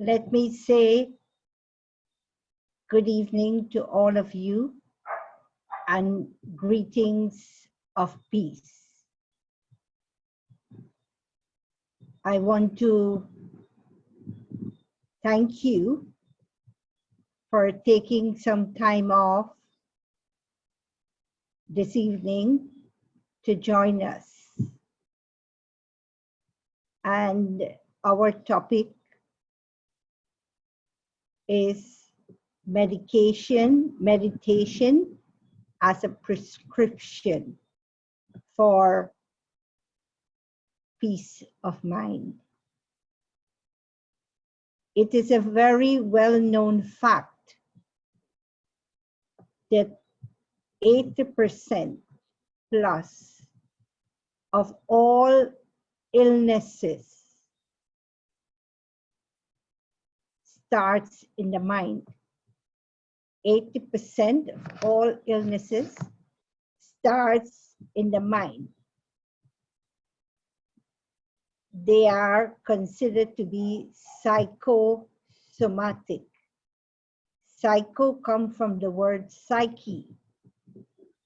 Let me say good evening to all of you and greetings of peace. I want to thank you for taking some time off this evening to join us. And our topic is meditation as a prescription for peace of mind. It is a very well-known fact that 80% plus of all illnesses starts in the mind. 80% of all illnesses starts in the mind. They are considered to be psychosomatic. Psycho comes from the word psyche,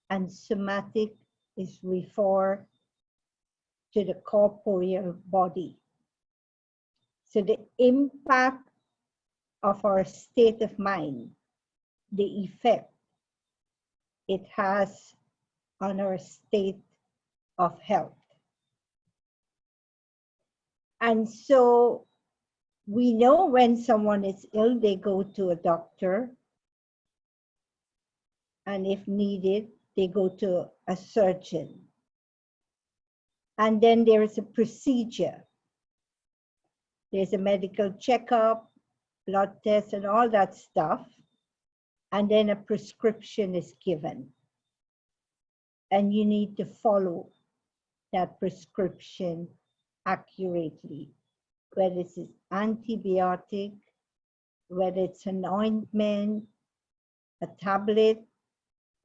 and somatic is referred to the corporeal body. So the impact of our state of mind, the effect it has on our state of health. And so we know when someone is ill, they go to a doctor. And if needed, they go to a surgeon. And then there is a procedure. There's a medical checkup, blood test, and all that stuff. And then a prescription is given. And you need to follow that prescription accurately, whether it's an antibiotic, whether it's an ointment, a tablet,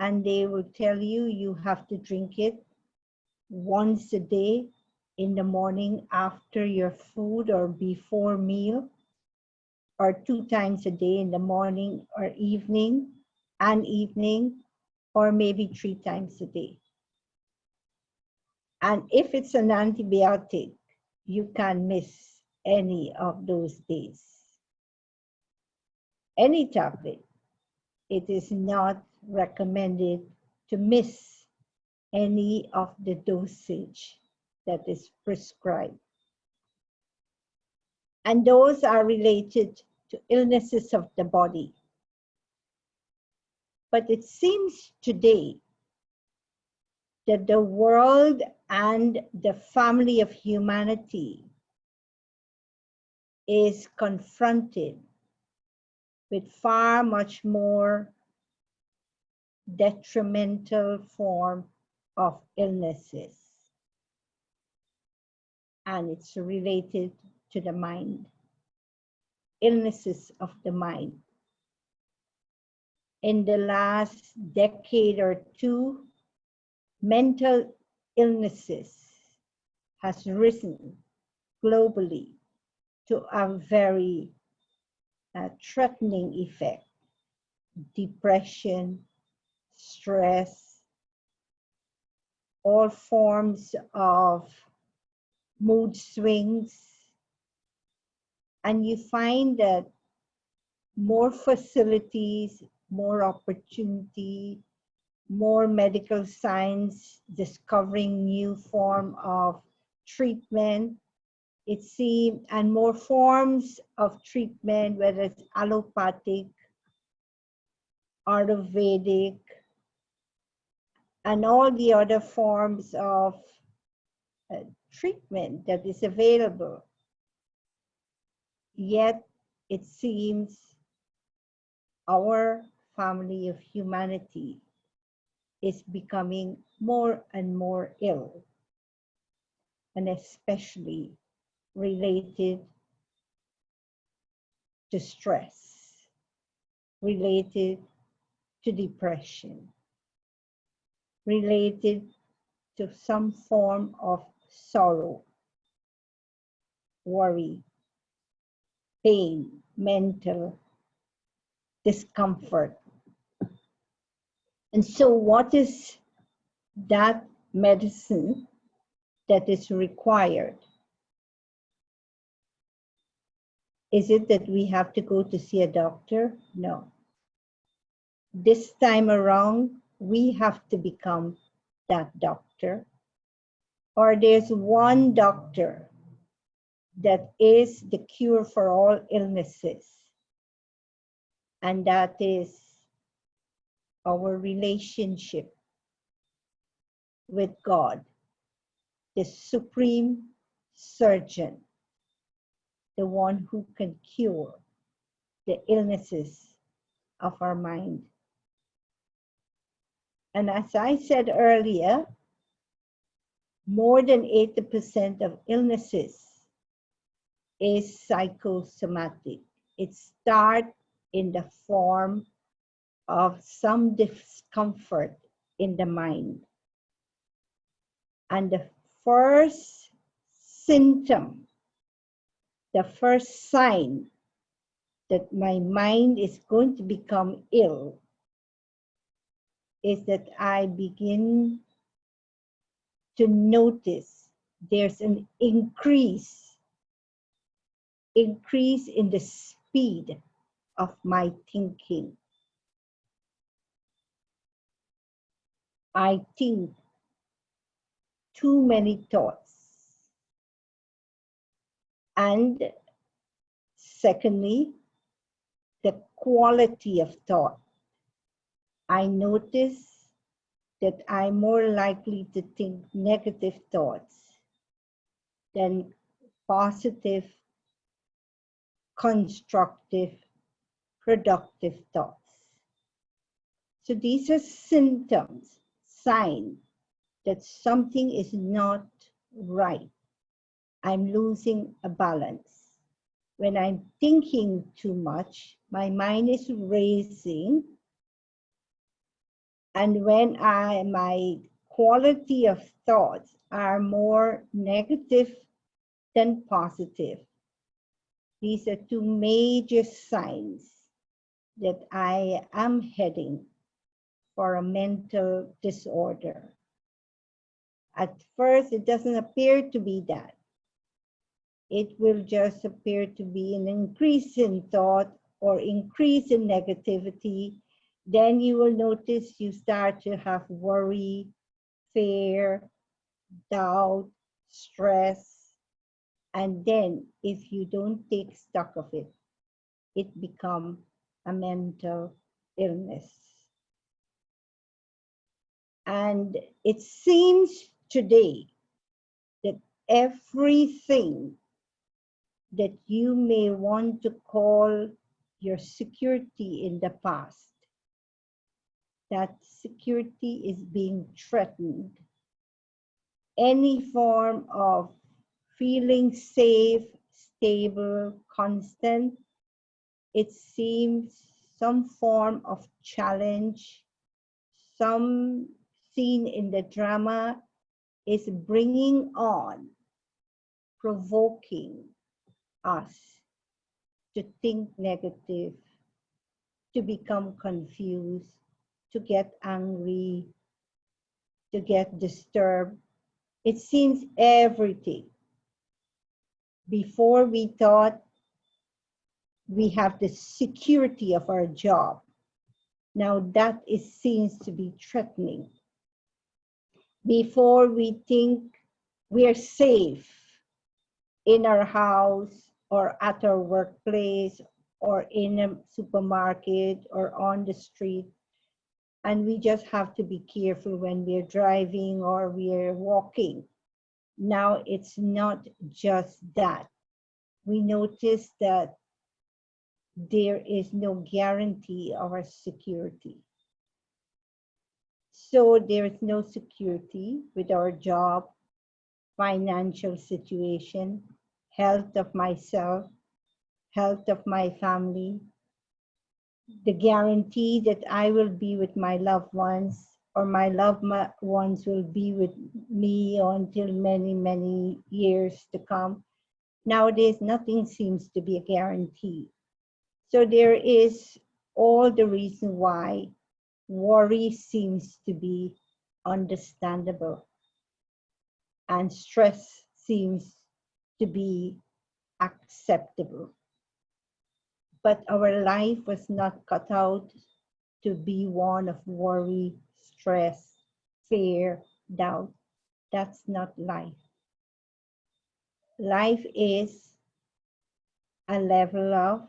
and they will tell you you have to drink it once a day in the morning after your food or before meal, or 2 times a day in the morning or evening, or maybe 3 times a day. And if it's an antibiotic, you can't miss any of those days. Any tablet, it is not recommended to miss any of the dosage that is prescribed. And those are related to illnesses of the body. But it seems today that the world and the family of humanity is confronted with far much more detrimental form of illnesses. And it's related to the mind, illnesses of the mind. In the last decade or two, mental illnesses has risen globally to a very threatening effect. Depression, stress, all forms of mood swings. And you find that more facilities, more opportunity, more medical science discovering new form of treatment. It seems, and more forms of treatment, whether it's allopathic, Ayurvedic, and all the other forms of treatment that is available. Yet it seems our family of humanity is becoming more and more ill, and especially related to stress, related to depression, related to some form of sorrow, worry, pain, mental discomfort. And so what is that medicine that is required? Is it that we have to go to see a doctor? No. This time around, we have to become that doctor. Or there's one doctor that is the cure for all illnesses, and that is our relationship with God, the supreme surgeon, the one who can cure the illnesses of our mind. And as I said earlier, more than 80% of illnesses is psychosomatic. It starts in the form of some discomfort in the mind. And the first symptom, the first sign that my mind is going to become ill is that I begin to notice there's an increase in the speed of my thinking. I think too many thoughts. And secondly, the quality of thought. I notice that I'm more likely to think negative thoughts than positive, constructive, productive thoughts. So these are symptoms, signs that something is not right. I'm losing a balance. When I'm thinking too much, my mind is racing. And when my quality of thoughts are more negative than positive, these are two major signs that I am heading for a mental disorder. At first, it doesn't appear to be that. It will just appear to be an increase in thought or increase in negativity. Then you will notice you start to have worry, fear, doubt, stress. And then if you don't take stock of it, it becomes a mental illness. And it seems today that everything that you may want to call your security in the past, that security is being threatened. Any form of feeling safe, stable, constant, it seems some form of challenge, some scene in the drama is bringing on, provoking us to think negative, to become confused, to get angry, to get disturbed. It seems everything. Before we thought we have the security of our job. Now that seems to be threatening. Before we think we are safe in our house or at our workplace or in a supermarket or on the street. And we just have to be careful when we're driving or we're walking. Now it's not just that. We notice that there is no guarantee of our security. So there is no security with our job, financial situation, health of myself, health of my family, the guarantee that I will be with my loved ones or my loved ones will be with me until many, many years to come. Nowadays, nothing seems to be a guarantee. So there is all the reason why worry seems to be understandable and stress seems to be acceptable. But our life was not cut out to be one of worry, stress, fear, doubt. That's not life. Life is a level of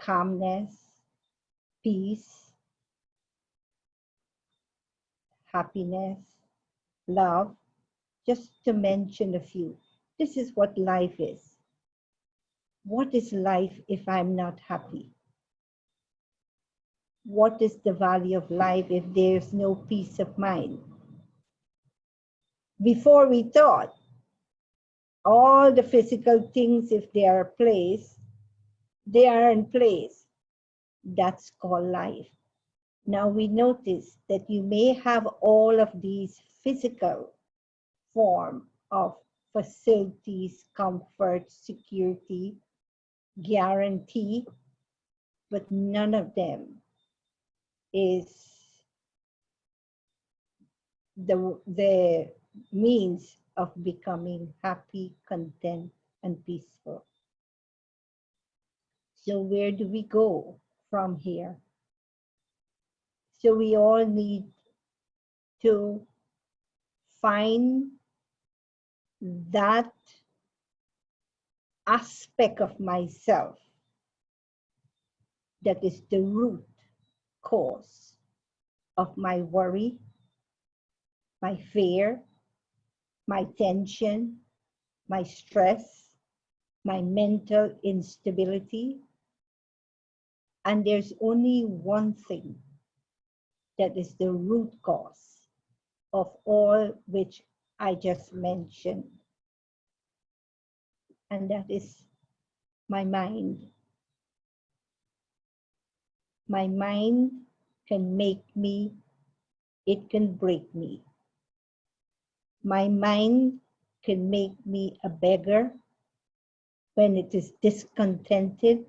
calmness, peace, happiness, love, just to mention a few. This is what life is. What is life if I'm not happy? What is the value of life if there's no peace of mind? Before we thought all the physical things, if they are placed, they are in place. That's called life. Now we notice that you may have all of these physical form of facilities, comfort, security, guarantee, but none of them is the means of becoming happy, content, and peaceful. So where do we go from here? So we all need to find that aspect of myself that is the root cause of my worry, my fear, my tension, my stress, my mental instability. And there's only one thing that is the root cause of all which I just mentioned. And that is my mind. My mind can make me, it can break me. My mind can make me a beggar when it is discontented,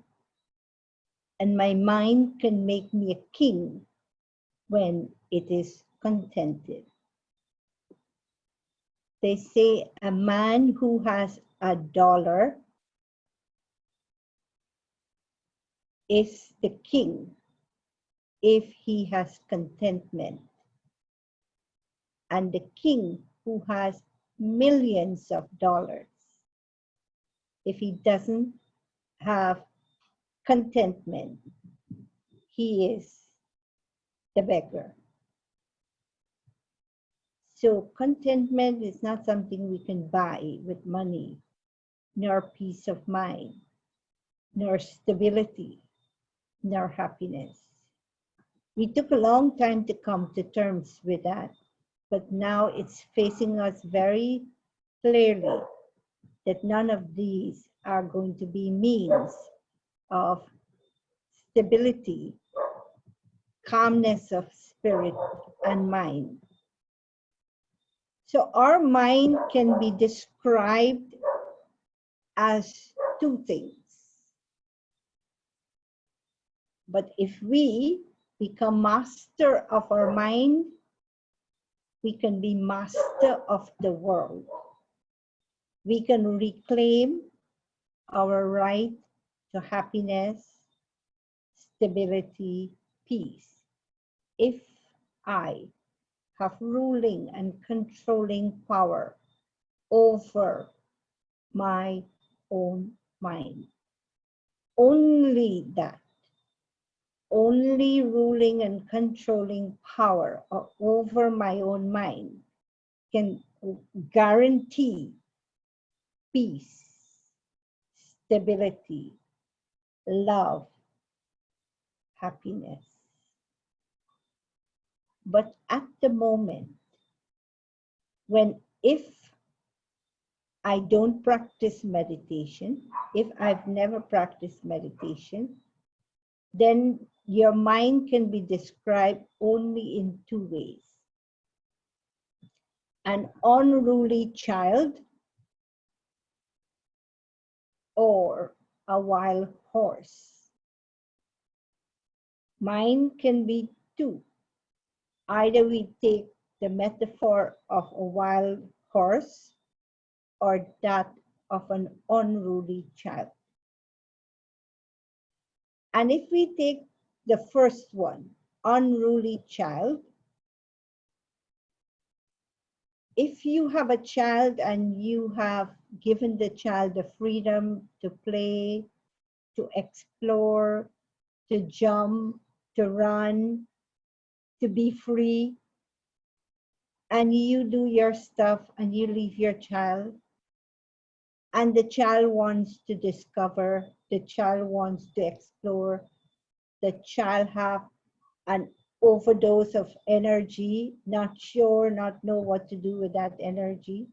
and my mind can make me a king when it is contented. They say a man who has $1 is the king if he has contentment. And the king who has millions of dollars, if he doesn't have contentment, he is the beggar. So contentment is not something we can buy with money, nor peace of mind, nor stability, nor happiness. We took a long time to come to terms with that, but now it's facing us very clearly that none of these are going to be means of stability, calmness of spirit and mind. So our mind can be described as two things. But if we become master of our mind, we can be master of the world. We can reclaim our right to happiness, stability, peace. If I have ruling and controlling power over my own mind. Only that, only ruling and controlling power over my own mind can guarantee peace, stability, love, happiness. But at the moment, if I don't practice meditation, if I've never practiced meditation, then your mind can be described only in two ways. An unruly child or a wild horse. Mind can be two. Either we take the metaphor of a wild horse or that of an unruly child. And if we take the first one, unruly child, if you have a child and you have given the child the freedom to play, to explore, to jump, to run, to be free, and you do your stuff and you leave your child, and the child wants to discover, the child wants to explore, the child have an overdose of energy, not sure, not know what to do with that energy.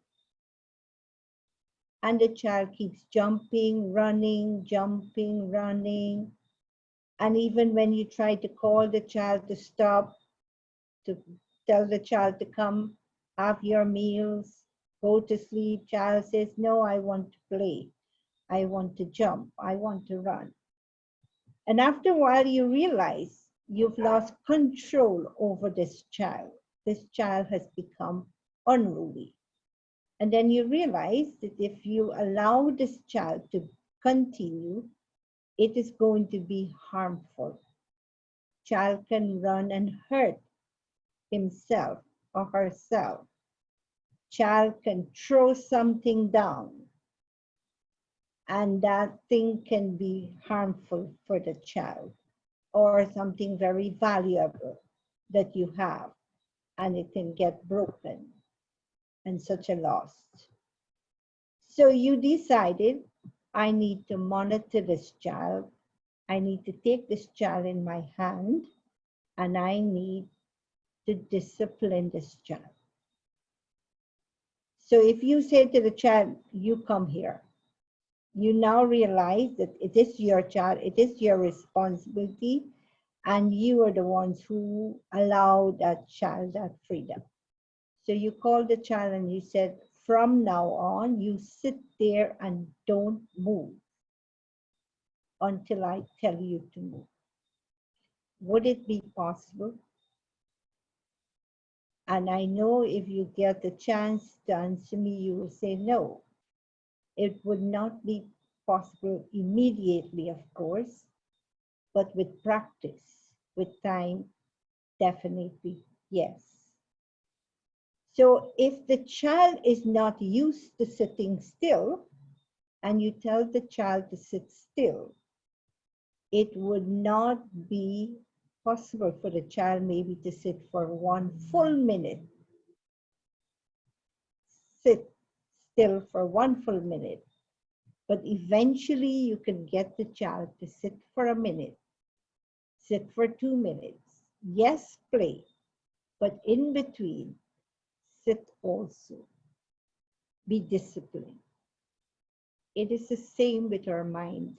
And the child keeps jumping, running, jumping, running. And even when you try to call the child to stop, to tell the child to come, have your meals, go to sleep, child says, no, I want to play. I want to jump. I want to run. And after a while, you realize you've lost control over this child. This child has become unruly. And then you realize that if you allow this child to continue, it is going to be harmful. Child can run and hurt himself or herself. Child can throw something down, and that thing can be harmful for the child, or something very valuable that you have, and it can get broken and such a loss. So you decided, I need to monitor this child. I need to take this child in my hand, and I need to discipline this child. So if you say to the child, you come here, you now realize that it is your child, it is your responsibility, and you are the ones who allow that child that freedom. So you called the child and you said, from now on, you sit there and don't move until I tell you to move. Would it be possible? And I know if you get the chance to answer me, you will say no. It would not be possible immediately, of course, but with practice, with time, definitely yes. So if the child is not used to sitting still, and you tell the child to sit still, it would not be possible for the child maybe to sit for 1 full minute. Sit still for 1 full minute. But eventually you can get the child to sit for a minute, sit for 2 minutes. Yes, play, but in between, sit also. Be disciplined. It is the same with our mind.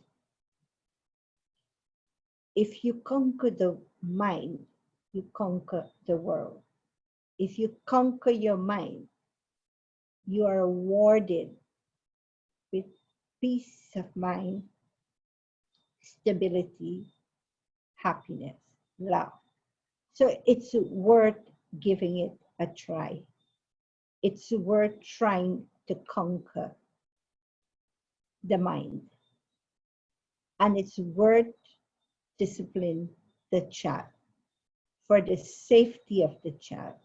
If you conquer the mind, you conquer the world. If you conquer your mind, you are awarded with peace of mind, stability, happiness, love. So it's worth giving it a try. It's worth trying to conquer the mind. And it's worth discipline the child for the safety of the child.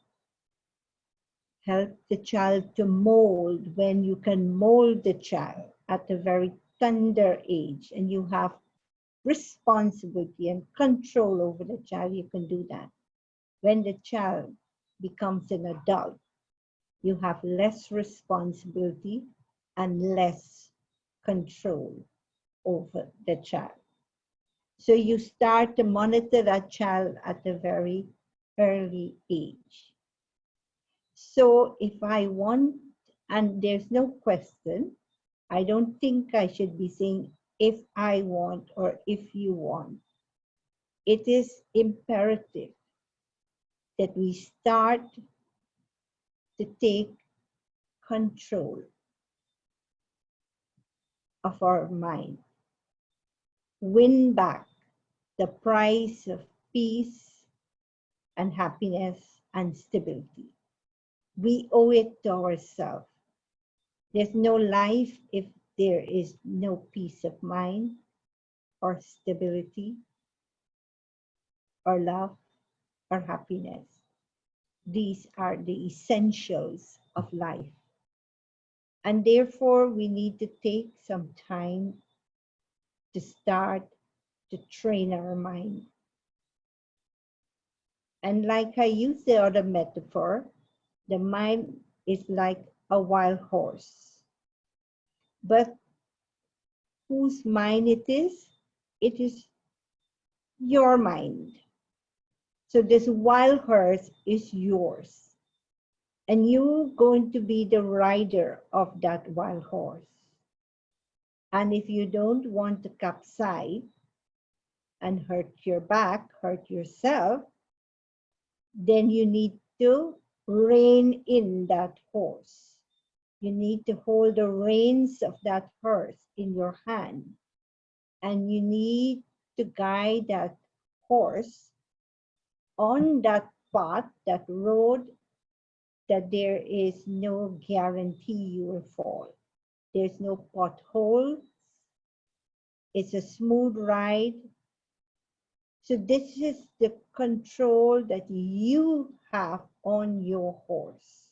Help the child to mold when you can mold the child at a very tender age and you have responsibility and control over the child, you can do that. When the child becomes an adult, you have less responsibility and less control over the child. So you start to monitor that child at a very early age. So if I want, and there's no question, I don't think I should be saying if I want or if you want. It is imperative that we start to take control of our mind, win back the prize of peace and happiness and stability. We owe it to ourselves. There's no life if there is no peace of mind or stability or love or happiness. These are the essentials of life. And therefore, we need to take some time to start to train our mind. And like I used the other metaphor, the mind is like a wild horse. But whose mind it is? It is your mind. So this wild horse is yours. And you're going to be the rider of that wild horse. And if you don't want to capsize and hurt your back, hurt yourself, then you need to rein in that horse. You need to hold the reins of that horse in your hand. And you need to guide that horse on that path, that road, that there is no guarantee you will fall. There's no potholes. It's a smooth ride. So this is the control that you have on your horse.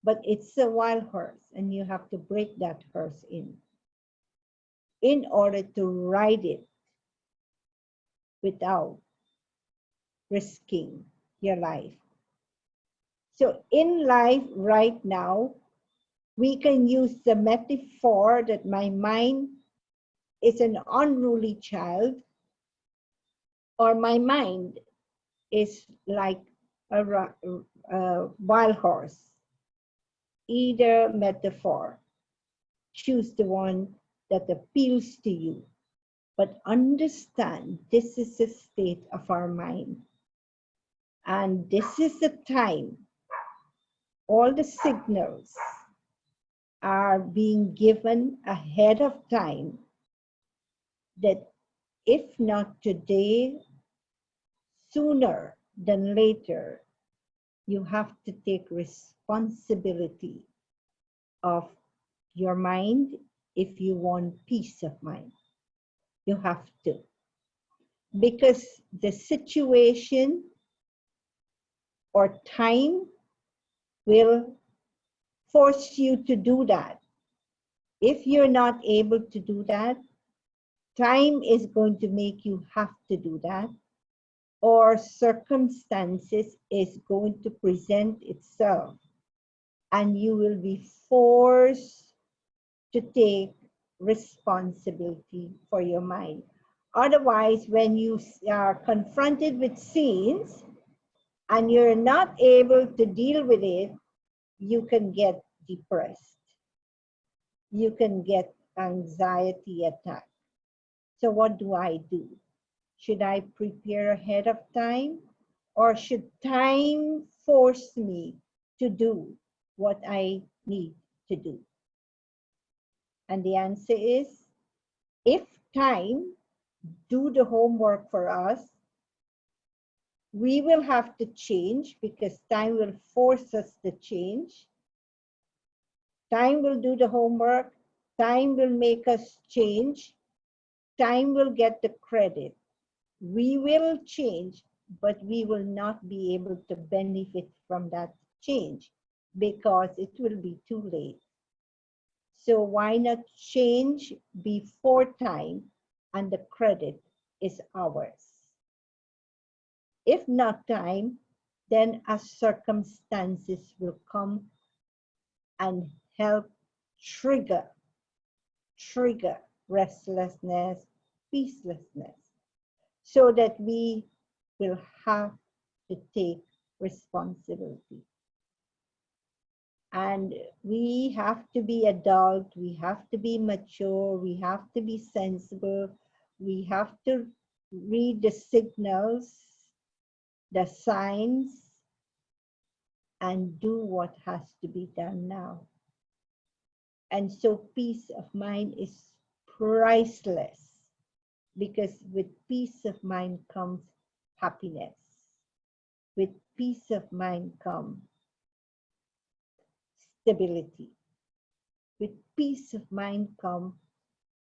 But it's a wild horse, and you have to break that horse in order to ride it without risking your life. So in life right now, we can use the metaphor that my mind is an unruly child, or my mind is like a wild horse. Either metaphor, choose the one that appeals to you. But understand this is the state of our mind. And this is the time all the signals are being given ahead of time that if not today, sooner than later, you have to take responsibility of your mind if you want peace of mind. You have to. Because the situation or time will force you to do that. If you're not able to do that, time is going to make you have to do that, or circumstances is going to present itself and you will be forced to take responsibility for your mind. Otherwise, when you are confronted with scenes and you're not able to deal with it, you can get depressed. You can get anxiety attack. So what do I do? Should I prepare ahead of time, or should time force me to do what I need to do? And the answer is, if time do the homework for us, we will have to change because time will force us to change. Time will do the homework. Time will make us change. Time will get the credit. We will change, but we will not be able to benefit from that change because it will be too late. So why not change before time and the credit is ours? If not time, then as circumstances will come and help trigger restlessness, peacelessness, so that we will have to take responsibility. And we have to be adult, we have to be mature, we have to be sensible, we have to read the signals, the signs, and do what has to be done now. And so peace of mind is priceless. because with peace of mind comes happiness. With peace of mind comes stability. With peace of mind comes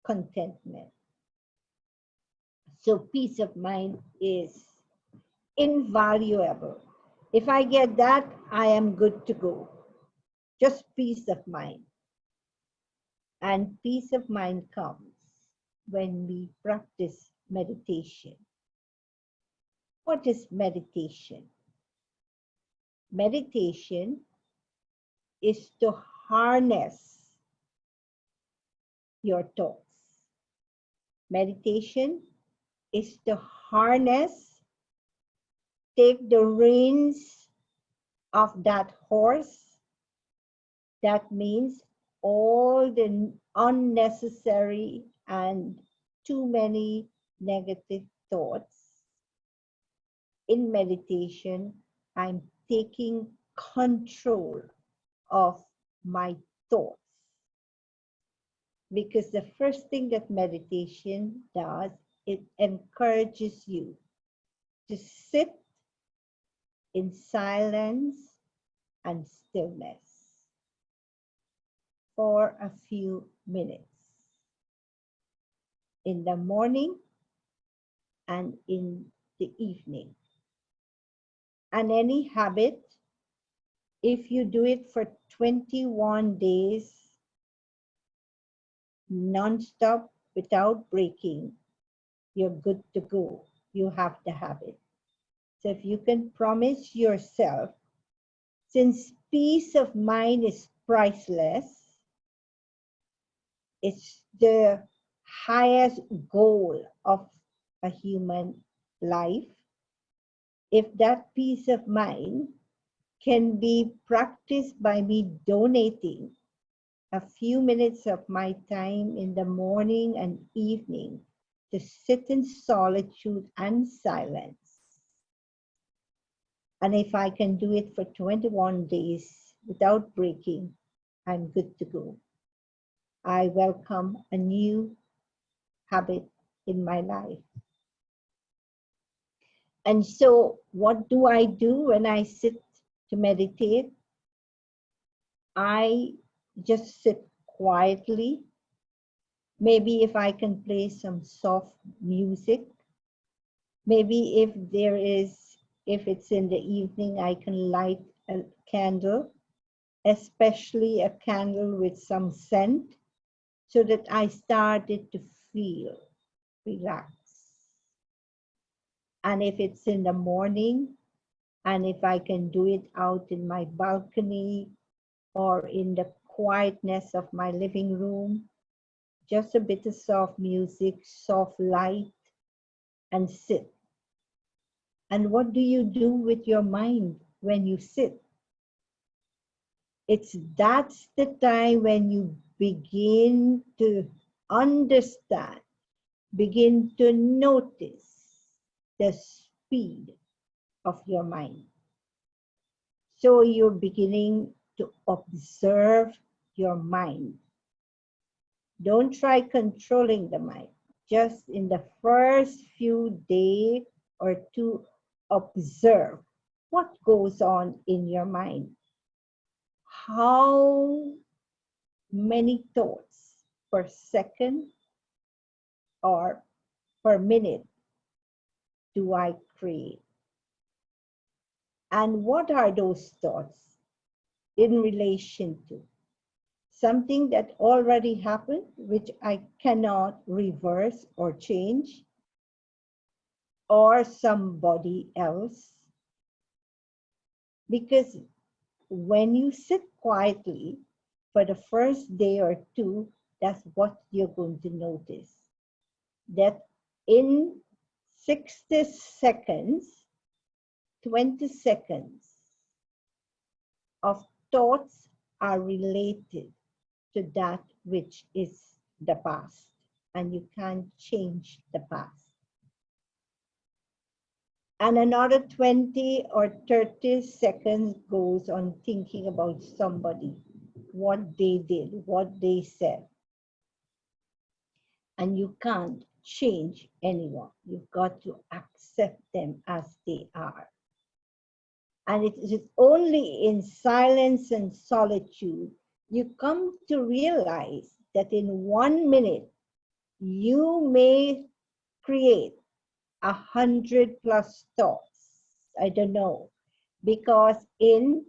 contentment. So peace of mind is invaluable. If I get that, I am good to go. Just peace of mind. And peace of mind comes when we practice meditation. What is meditation? Meditation is to harness your thoughts. Meditation is to harness, take the reins of that horse. That means all the unnecessary and too many negative thoughts. In meditation, I'm taking control of my thoughts. Because the first thing that meditation does, it encourages you to sit in silence and stillness for a few minutes in the morning and in the evening. And any habit, if you do it for 21 days, non-stop, without breaking, you're good to go. You have the habit. So if you can promise yourself, since peace of mind is priceless, it's the highest goal of a human life. If that peace of mind can be practiced by me donating a few minutes of my time in the morning and evening to sit in solitude and silence. And if I can do it for 21 days without breaking, I'm good to go. I welcome a new habit in my life. And so what do I do when I sit to meditate? I just sit quietly. Maybe if I can play some soft music. Maybe if it's in the evening, I can light a candle, especially a candle with some scent, so that I started to feel relaxed. And if it's in the morning, and if I can do it out in my balcony or in the quietness of my living room, just a bit of soft music, soft light, and sit. And what do you do with your mind when you sit? That's the time when you begin to understand, begin to notice the speed of your mind. So you're beginning to observe your mind. Don't try controlling the mind. Just in the first few days or two, observe what goes on in your mind. How many thoughts per second or per minute do I create? And what are those thoughts in relation to? Something that already happened, which I cannot reverse or change, or somebody else. Because when you sit quietly for the first day or two, that's what you're going to notice. That in 60 seconds, 20 seconds of thoughts are related to that which is the past, and you can't change the past. And another 20 or 30 seconds goes on thinking about somebody, what they did, what they said. And you can't change anyone. You've got to accept them as they are. And it is only in silence and solitude you come to realize that in 1 minute you may create 100 plus thoughts. I don't know, because in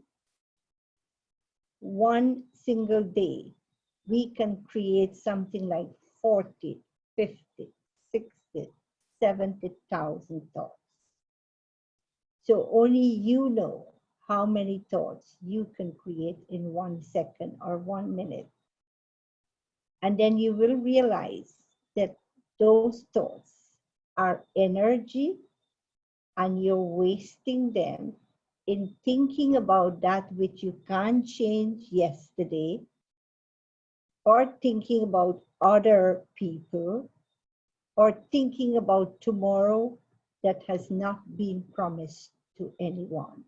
one single day, we can create something like 40, 50, 60, 70,000 thoughts. So only you know how many thoughts you can create in 1 second or 1 minute. And then you will realize that those thoughts are energy and you're wasting them in thinking about that which you can't change yesterday, or thinking about other people, or thinking about tomorrow that has not been promised to anyone.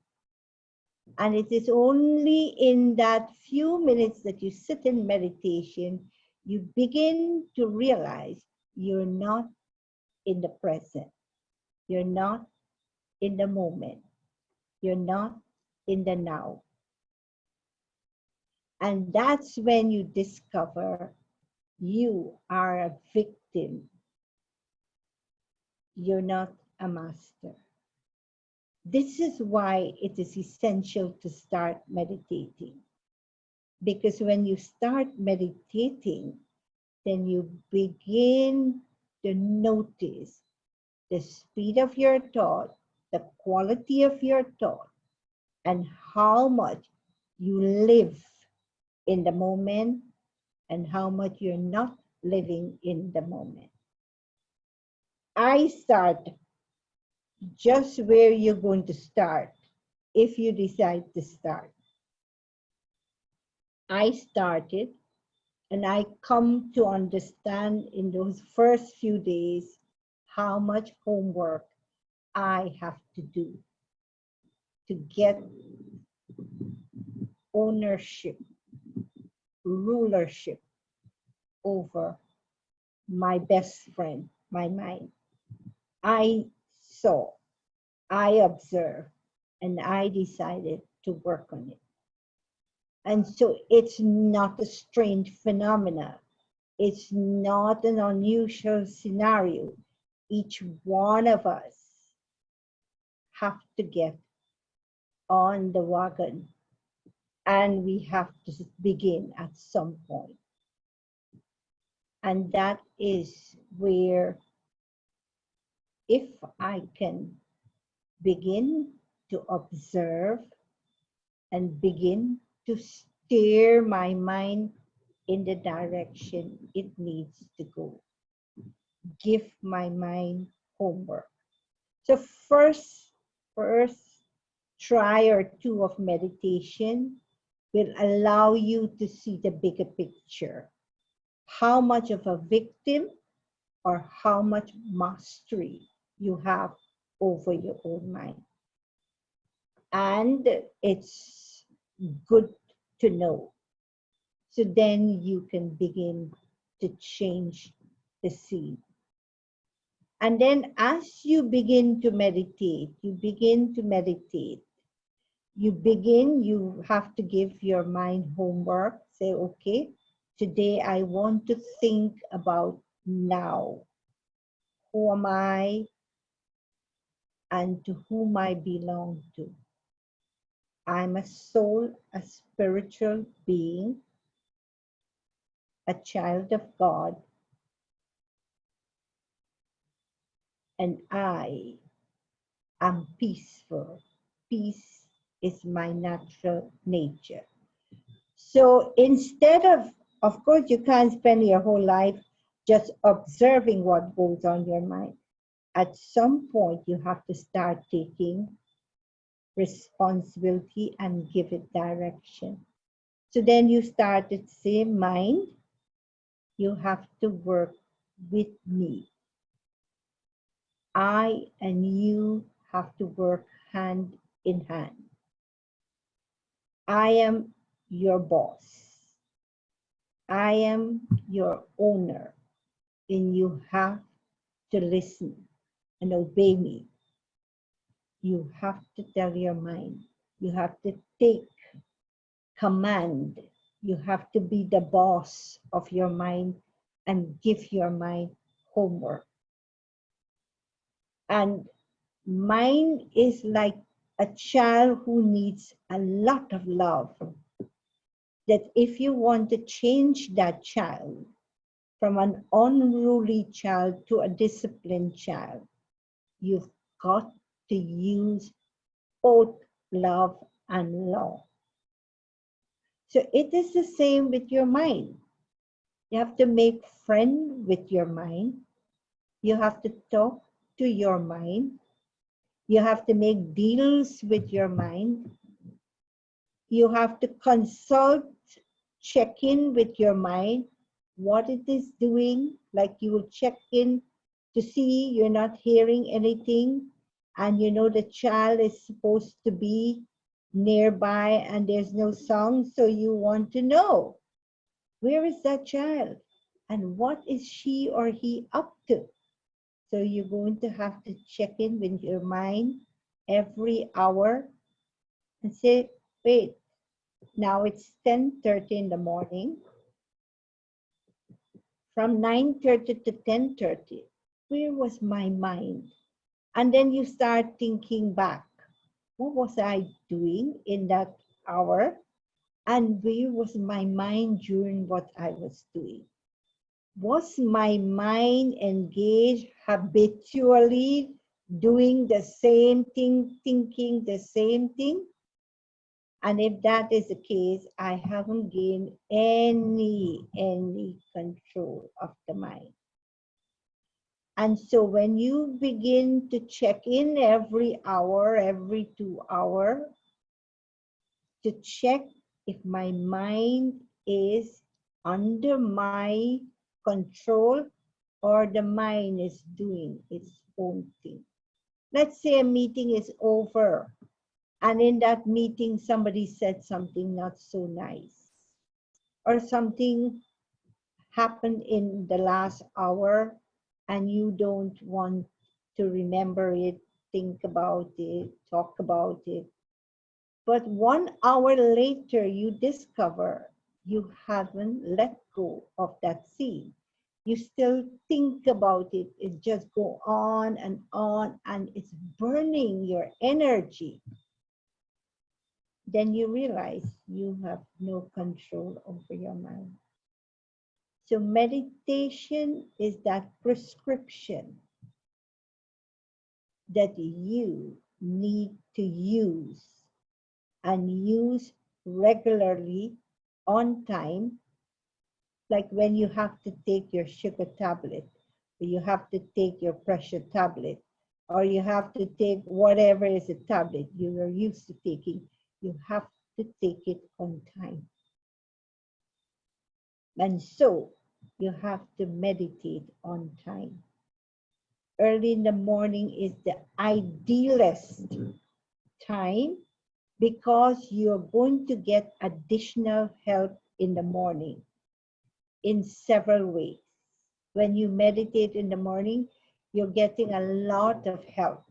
And it is only in that few minutes that you sit in meditation, you begin to realize you're not in the present. You're not in the moment. You're not in the now. And that's when you discover you are a victim. You're not a master. This is why it is essential to start meditating. Because when you start meditating, then you begin to notice the speed of your thought, the quality of your thought, and how much you live in the moment and how much you're not living in the moment. I start just where you're going to start if you decide to start. I started and I come to understand in those first few days how much homework I have to do to get ownership, rulership over my best friend, my mind. I saw, I observed, and I decided to work on it. And so it's not a strange phenomena. It's not an unusual scenario. Each one of us have to get on the wagon, and we have to begin at some point. And that is where, if I can begin to observe and begin to steer my mind in the direction it needs to go, give my mind homework. So first try or two of meditation will allow you to see the bigger picture. How much of a victim or how much mastery you have over your own mind. And it's good to know. So then you can begin to change the scene. And then as you begin to meditate, you have to give your mind homework. Say, okay, today I want to think about now. Who am I and to whom I belong to? I'm a soul, a spiritual being, a child of God, and I am peaceful. Peace is my natural nature. So instead of course, you can't spend your whole life just observing what goes on in your mind. At some point, you have to start taking responsibility and give it direction. So then you start to say, mind, you have to work with me. I and you have to work hand in hand. I am your boss. I am your owner, and you have to listen and obey me. You have to tell your mind. You have to take command. You have to be the boss of your mind and give your mind homework. And mind is like a child who needs a lot of love. That if you want to change that child from an unruly child to a disciplined child, you've got to use both love and law. So it is the same with your mind. You have to make friends with your mind. You have to talk to your mind. You have to make deals with your mind. You have to consult, check in with your mind, what it is doing. Like you will check in to see you're not hearing anything, and you know the child is supposed to be nearby and there's no sound, so you want to know, where is that child and what is she or he up to? So you're going to have to check in with your mind every hour and say, wait, now it's 10:30 in the morning. From 9:30 to 10:30, where was my mind? And then you start thinking back. What was I doing in that hour? And where was my mind during what I was doing? Was my mind engaged habitually doing the same thing, thinking the same thing? And if that is the case, I haven't gained any control of the mind. And so when you begin to check in every hour, every 2 hours, to check if my mind is under my control or the mind is doing its own thing. Let's say a meeting is over, and in that meeting somebody said something not so nice, or something happened in the last hour and you don't want to remember it, think about it, talk about it. But 1 hour later, you discover you haven't let go of that scene. You still think about it. It just go on, and it's burning your energy. Then you realize you have no control over your mind. So meditation is that prescription that you need to use, and use regularly, on time, like when you have to take your sugar tablet, or you have to take your pressure tablet, or you have to take whatever is a tablet you are used to taking. You have to take it on time. And so you have to meditate on time. Early in the morning is the idealist time, because you're going to get additional help in the morning in several ways. When you meditate in the morning, you're getting a lot of help.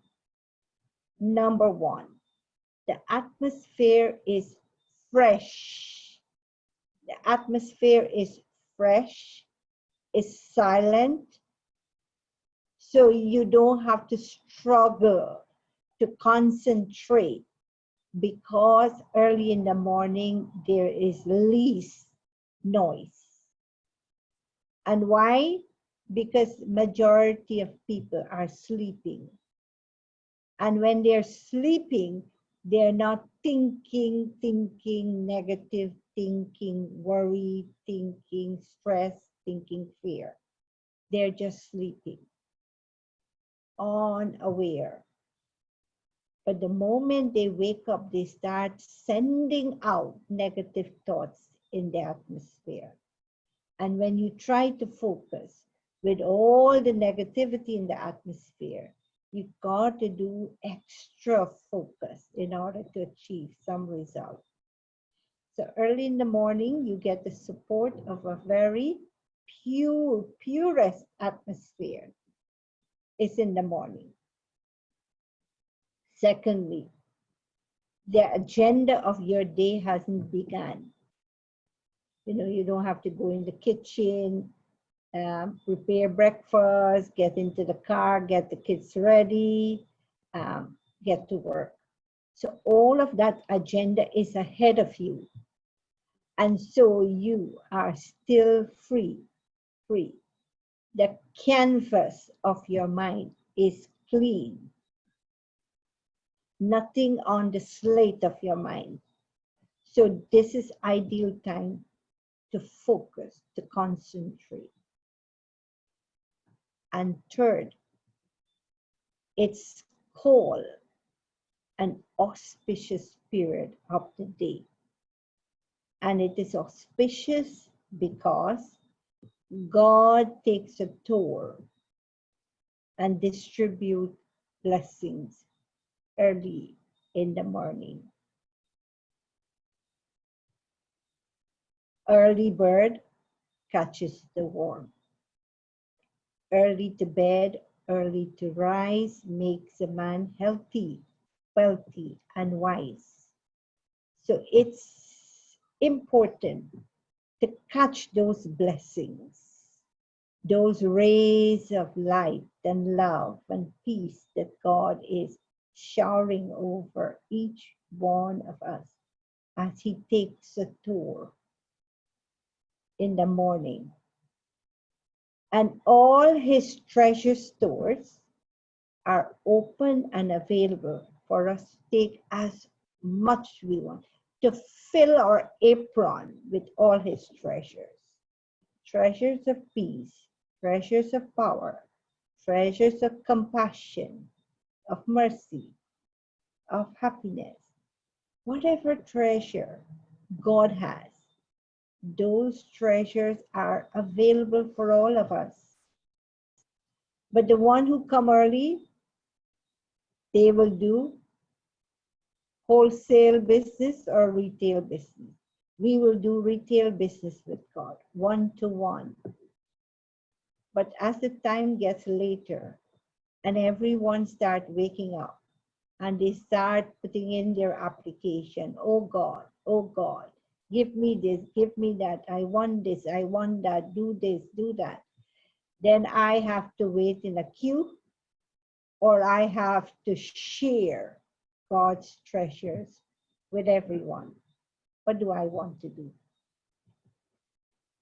Number one, the atmosphere is fresh. The atmosphere is fresh, is silent, so you don't have to struggle to concentrate, because early in the morning there is least noise. And why? Because majority of people are sleeping. And when they're sleeping, they're not thinking negative, thinking worry, thinking stress, thinking fear. They're just sleeping, unaware. But the moment they wake up, they start sending out negative thoughts in the atmosphere. And when you try to focus with all the negativity in the atmosphere, you got to do extra focus in order to achieve some result. So early in the morning, you get the support of a very purest atmosphere. is in the morning. Secondly, the agenda of your day hasn't begun. You don't have to go in the kitchen, prepare breakfast, get into the car, get the kids ready, get to work. So all of that agenda is ahead of you. And so you are still free. The canvas of your mind is clean. Nothing on the slate of your mind. So this is ideal time to focus, to concentrate. And third, it's called an auspicious period of the day. And it is auspicious because God takes a tour and distributes blessings early in the morning. Early bird catches the worm. Early to bed, early to rise makes a man healthy, wealthy, and wise. So it's important to catch those blessings, those rays of light and love and peace that God is showering over each one of us as He takes a tour in the morning. And all His treasure stores are open and available for us to take as much we want, to fill our apron with all His treasures. Treasures of peace, treasures of power, treasures of compassion, of mercy, of happiness. Whatever treasure God has, those treasures are available for all of us. But the one who come early, they will do wholesale business or retail business. We will do retail business with God, one-to-one. But as the time gets later and everyone start waking up and they start putting in their application, oh God, give me this, give me that, I want this, I want that, do this, do that. Then I have to wait in a queue, or I have to share God's treasures with everyone. What do I want to do?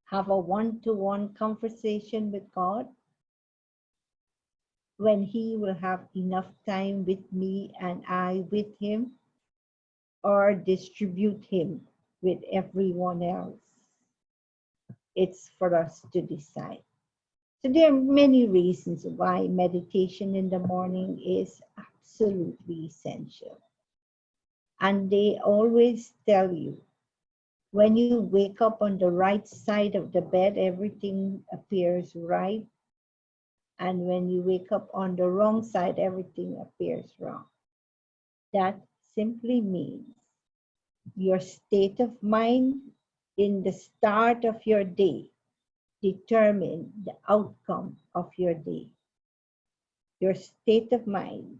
Have a one-to-one conversation with God when He will have enough time with me and I with Him, or distribute Him with everyone else? It's for us to decide. So there are many reasons why meditation in the morning is absolutely essential. And they always tell you, when you wake up on the right side of the bed, everything appears right. And when you wake up on the wrong side, everything appears wrong. That simply means your state of mind in the start of your day determine the outcome of your day. Your state of mind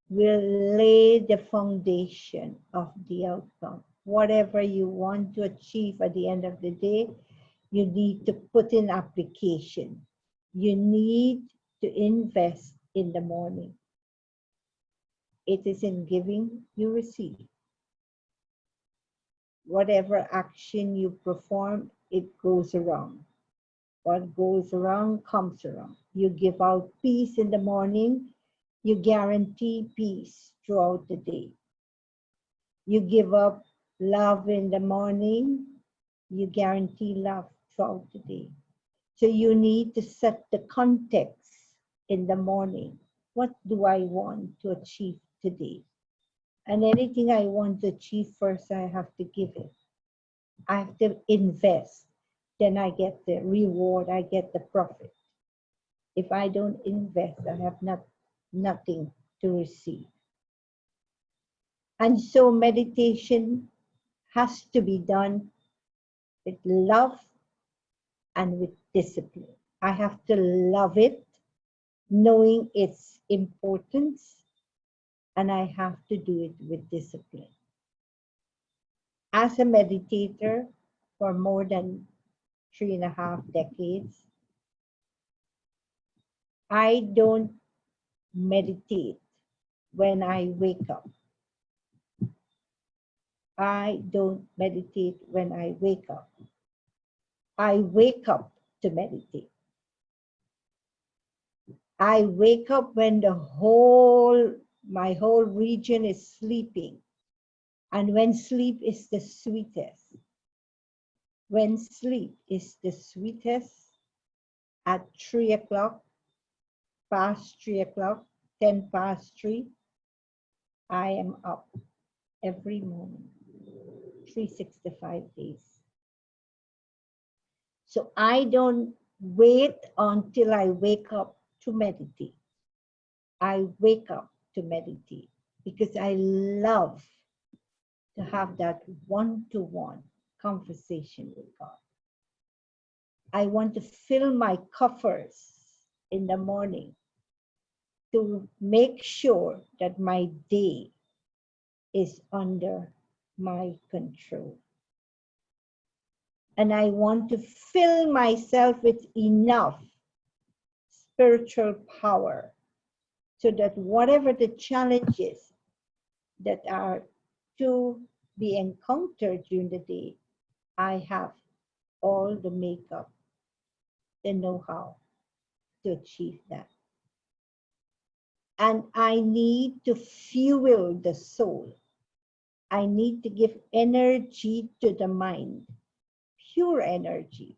will lay the foundation of the outcome. Whatever you want to achieve at the end of the day, you need to put in application. You need to invest in the morning. It is in giving you receive. Whatever action you perform, it goes around. What goes around comes around. You give out peace in the morning, you guarantee peace throughout the day. You give up love in the morning, you guarantee love throughout the day. So you need to set the context in the morning. What do I want to achieve today? And anything I want to achieve first, I have to give it. I have to invest. Then I get the reward, I get the profit. If I don't invest, I have nothing to receive. And so meditation has to be done with love and with discipline. I have to love it knowing its importance, and I have to do it with discipline. As a meditator for more than 3.5 decades, I don't meditate when I wake up. I don't meditate when I wake up. I wake up to meditate. I wake up when my whole region is sleeping, and when sleep is the sweetest. When sleep is the sweetest at 3 o'clock, past 3 o'clock, 10 past 3, I am up every morning, 365 days. So I don't wait until I wake up to meditate. I wake up to meditate because I love to have that one-to-one conversation with God. I want to fill my coffers in the morning to make sure that my day is under my control. And I want to fill myself with enough spiritual power so that whatever the challenges that are to be encountered during the day, I have all the makeup, the know-how to achieve that. And I need to fuel the soul. I need to give energy to the mind, pure energy.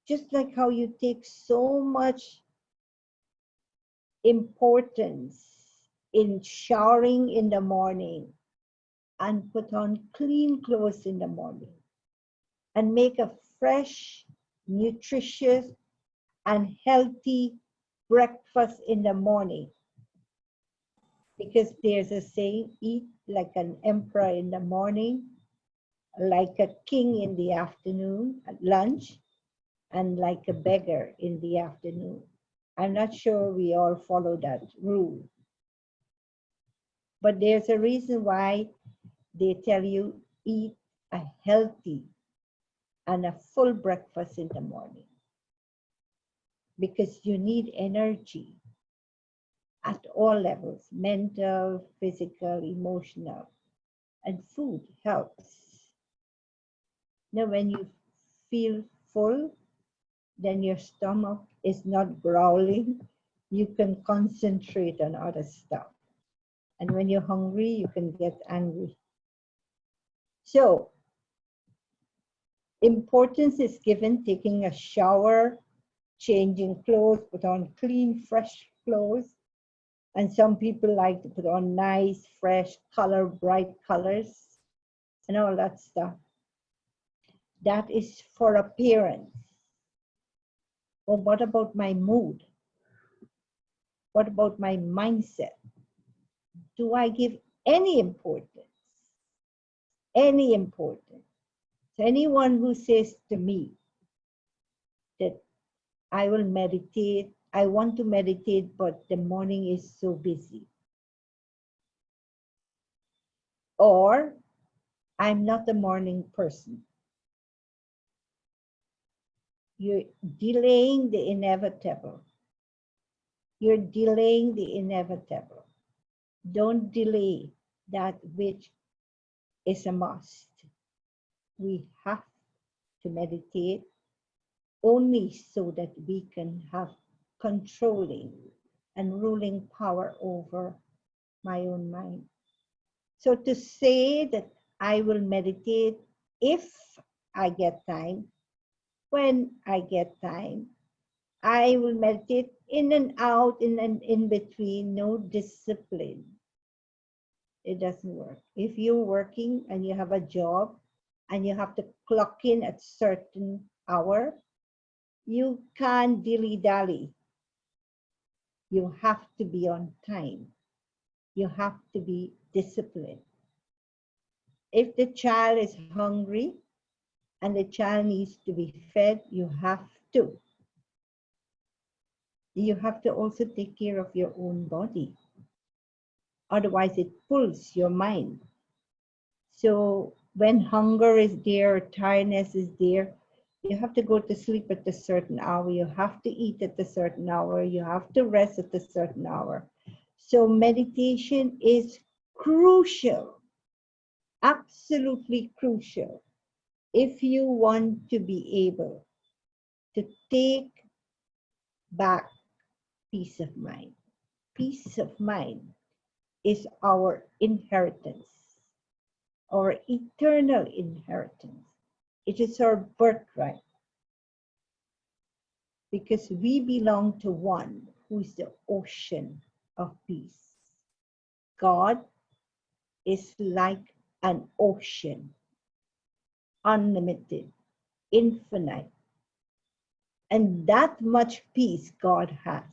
Just like how you take so much importance in showering in the morning and put on clean clothes in the morning and make a fresh, nutritious, and healthy breakfast in the morning. Because there's a saying, eat like an emperor in the morning, like a king in the afternoon at lunch, and like a beggar in the afternoon. I'm not sure we all follow that rule. But there's a reason why they tell you eat a healthy and a full breakfast in the morning. Because you need energy at all levels, mental, physical, emotional, and food helps. Now, when you feel full, then your stomach is not growling. You can concentrate on other stuff. And when you're hungry, you can get angry. So, importance is given taking a shower, changing clothes, put on clean, fresh clothes. And some people like to put on nice, fresh color, bright colors, and all that stuff. That is for appearance. Well, what about my mood? What about my mindset? Do I give any importance? Any importance? So anyone who says to me that I will meditate, I want to meditate, but the morning is so busy. Or I'm not a morning person. You're delaying the inevitable. You're delaying the inevitable. Don't delay that which is a must. We have to meditate only so that we can have controlling and ruling power over my own mind. So to say that I will meditate if I get time, when I get time, I will meditate in and out, in and in between, no discipline. It doesn't work. If you're working and you have a job and you have to clock in at certain hour, you can't dilly-dally. You have to be on time. You have to be disciplined. If the child is hungry and the child needs to be fed, you have to. you have to also take care of your own body. Otherwise, it pulls your mind. So when hunger is there, tiredness is there, you have to go to sleep at a certain hour. You have to eat at a certain hour. You have to rest at a certain hour. So meditation is crucial, absolutely crucial, if you want to be able to take back peace of mind. Peace of mind is our inheritance, our eternal inheritance. It is our birthright because we belong to one who is the ocean of peace. God is like an ocean, unlimited, infinite, and that much peace God has.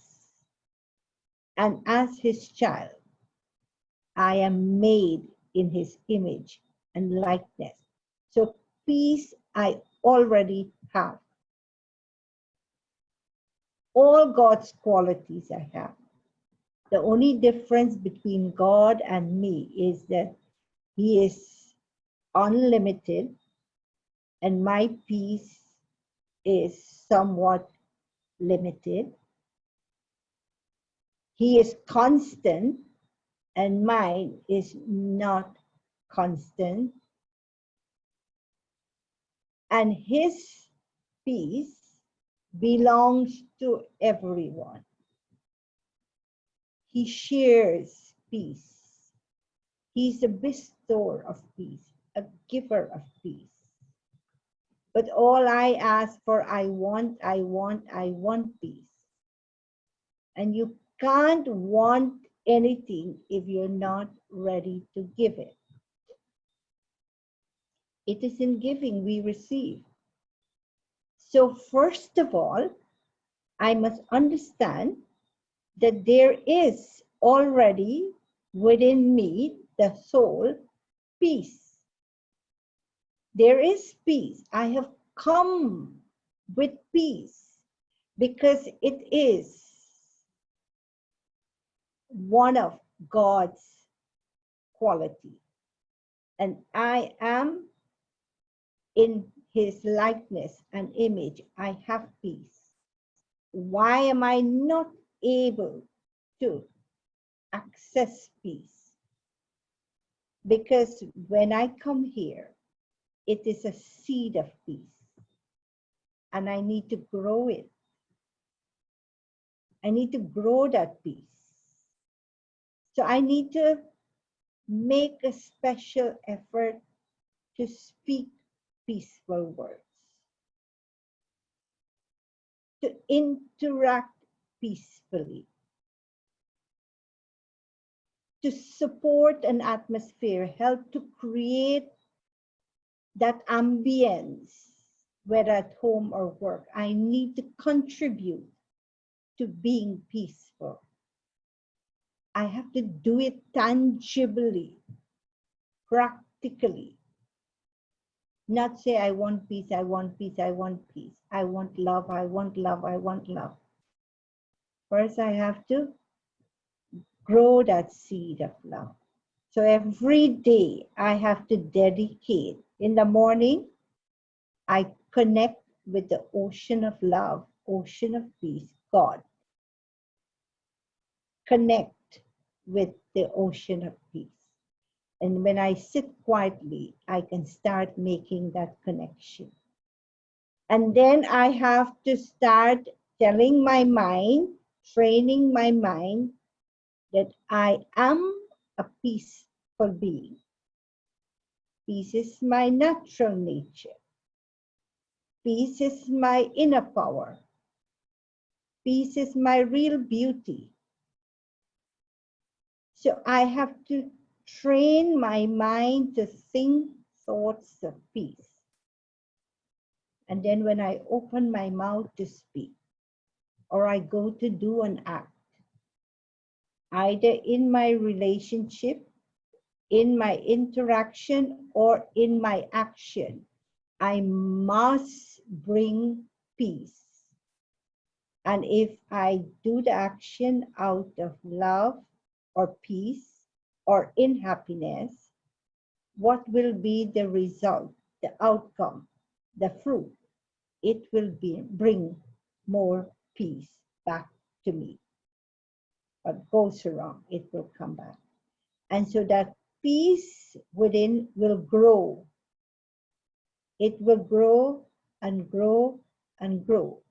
And as his child, I am made in his image and likeness. So peace I already have. All God's qualities I have. The only difference between God and me is that he is unlimited and my peace is somewhat limited. He is constant and mine is not constant. And his peace belongs to everyone. He shares peace. He's a bestower of peace, a giver of peace. But all I ask for, I want peace. And you can't want anything if you're not ready to give it. It is in giving we receive. So first of all, I must understand that there is already within me, the soul, peace. There is peace. I have come with peace because it is one of God's quality. And I am in his likeness and image. I have peace. Why am I not able to access peace? Because when I come here, it is a seed of peace. And I need to grow it. I need to grow that peace. So I need to make a special effort to speak peaceful words, to interact peacefully, to support an atmosphere, help to create that ambience, whether at home or work. I need to contribute to being peaceful. I have to do it tangibly, practically. Not say, I want peace, I want peace, I want peace. I want love, I want love, I want love. First, I have to grow that seed of love. So every day, I have to dedicate. In the morning, I connect with the ocean of love, ocean of peace, God. Connect with the ocean of peace. And when I sit quietly, I can start making that connection. And then I have to start telling my mind, training my mind that I am a peaceful being. Peace is my natural nature. Peace is my inner power. Peace is my real beauty. So I have to train my mind to think thoughts of peace. And then when I open my mouth to speak, or I go to do an act, either in my relationship, in my interaction, or in my action, I must bring peace. And if I do the action out of love or peace or in happiness, what will be the result, the outcome, the fruit? It will bring more peace back to me. What goes wrong, it will come back. And so that peace within will grow. It will grow and grow and grow.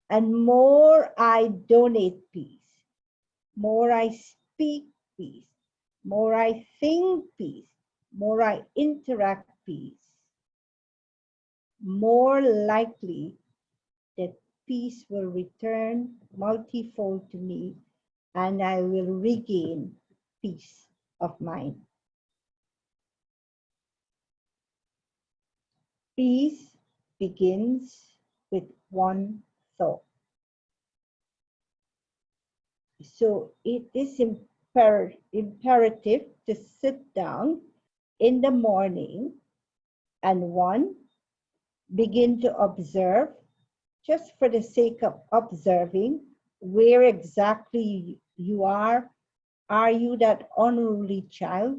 And more I donate peace, more I speak peace, more I think peace, more I interact peace, more likely that peace will return multifold to me and I will regain peace of mind. Peace begins with one thought. So it is imperative to sit down in the morning and one, begin to observe, just for the sake of observing, where exactly you are. Are you that unruly child?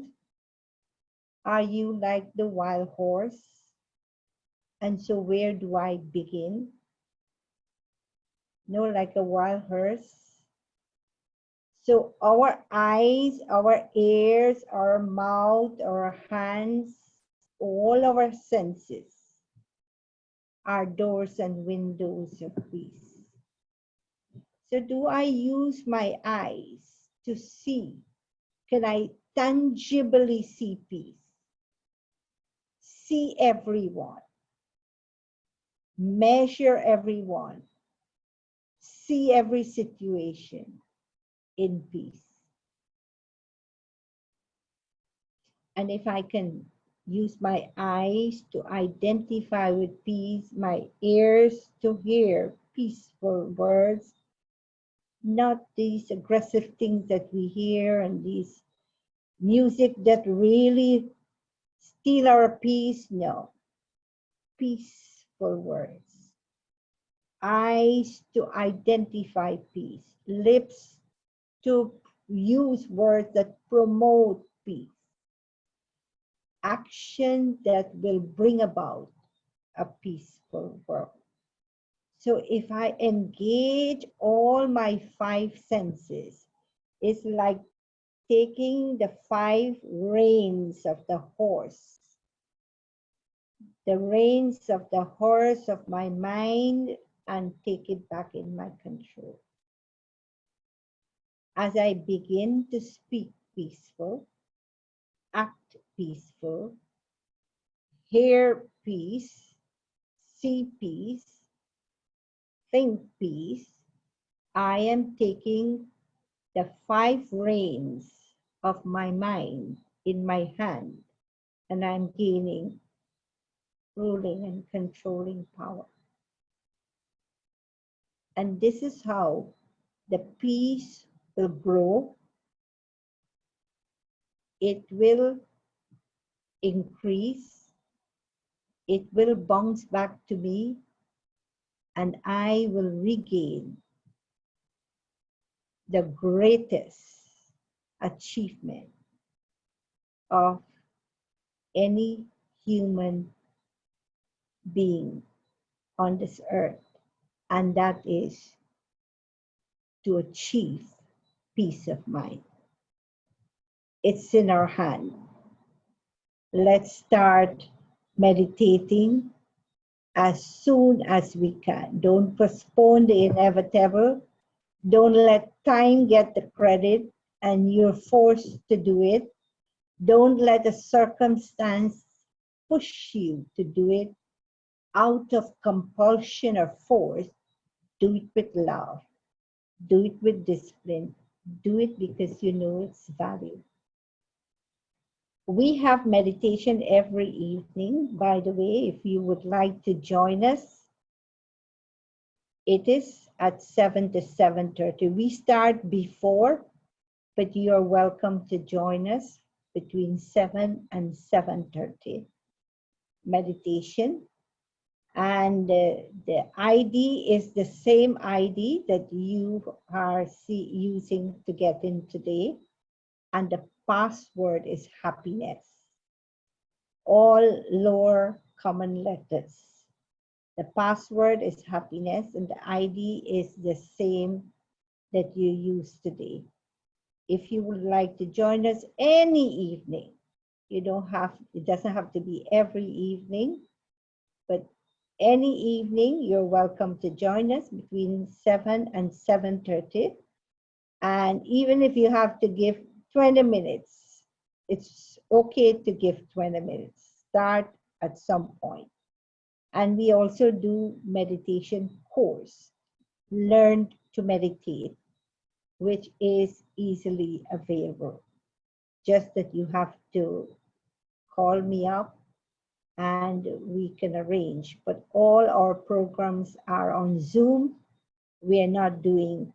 Are you like the wild horse? And so where do I begin? No, like a wild horse. So our eyes, our ears, our mouth, our hands, all our senses are doors and windows of peace. So do I use my eyes to see? Can I tangibly see peace? See everyone, measure everyone, see every situation in peace. And if I can use my eyes to identify with peace, my ears to hear peaceful words, not these aggressive things that we hear and these music that really steal our peace, no. Peaceful words. Eyes to identify peace, lips to use words that promote peace, action that will bring about a peaceful world. So if I engage all my five senses, it's like taking the five reins of the horse, the reins of the horse of my mind, and take it back in my control. As I begin to speak peaceful, act peaceful, hear peace, see peace, think peace, I am taking the five reins of my mind in my hand, and I'm gaining ruling and controlling power. And this is how the peace will grow. It will increase. It will bounce back to me, and I will regain the greatest achievement of any human being on this earth, and that is to achieve peace of mind. It's in our hand. Let's start meditating as soon as we can. Don't postpone the inevitable. Don't let time get the credit and you're forced to do it. Don't let a circumstance push you to do it out of compulsion or force. Do it with love. Do it with discipline. Do it because you know its value. We have meditation every evening. By the way, if you would like to join us, it is at 7 to 7:30. We start before, but you are welcome to join us between 7 and 7:30. Meditation. And the ID is the same ID that you are using to get in today. And the password is happiness. All lower common letters. The password is happiness and the ID is the same that you use today. If you would like to join us any evening, it doesn't have to be every evening, but any evening, you're welcome to join us between 7 and 7:30. And even if you have to give 20 minutes, it's okay to give 20 minutes. Start at some point. And we also do meditation course, Learn to Meditate, which is easily available. Just that you have to call me up and we can arrange. But all our programs are on Zoom. We are not doing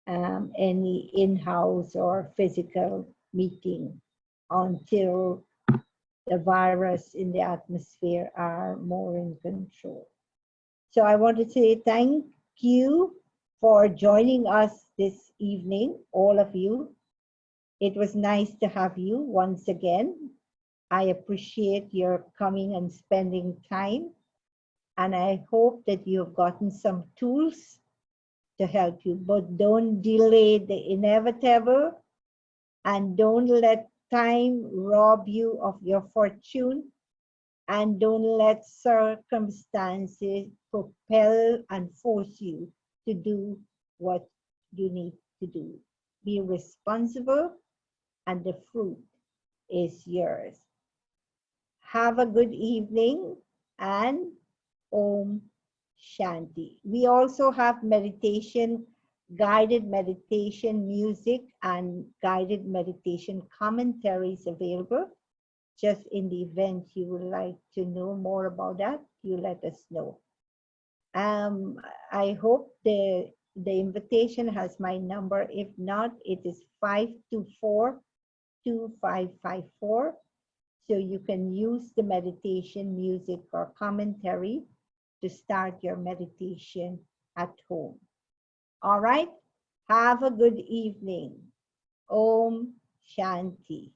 any in-house or physical meeting until the virus in the atmosphere are more in control. So I want to say thank you for joining us this evening, all of you. It was nice to have you once again. I appreciate your coming and spending time. And I hope that you have gotten some tools to help you, but don't delay the inevitable and don't let time rob you of your fortune and don't let circumstances propel and force you to do what you need to do. Be responsible and the fruit is yours. Have a good evening and Om Shanti. We also have meditation, guided meditation music and guided meditation commentaries available. Just in the event you would like to know more about that, you let us know. I hope the invitation has my number. If not, it is 524-2554. So you can use the meditation music or commentary to start your meditation at home. All right. Have a good evening. Om Shanti.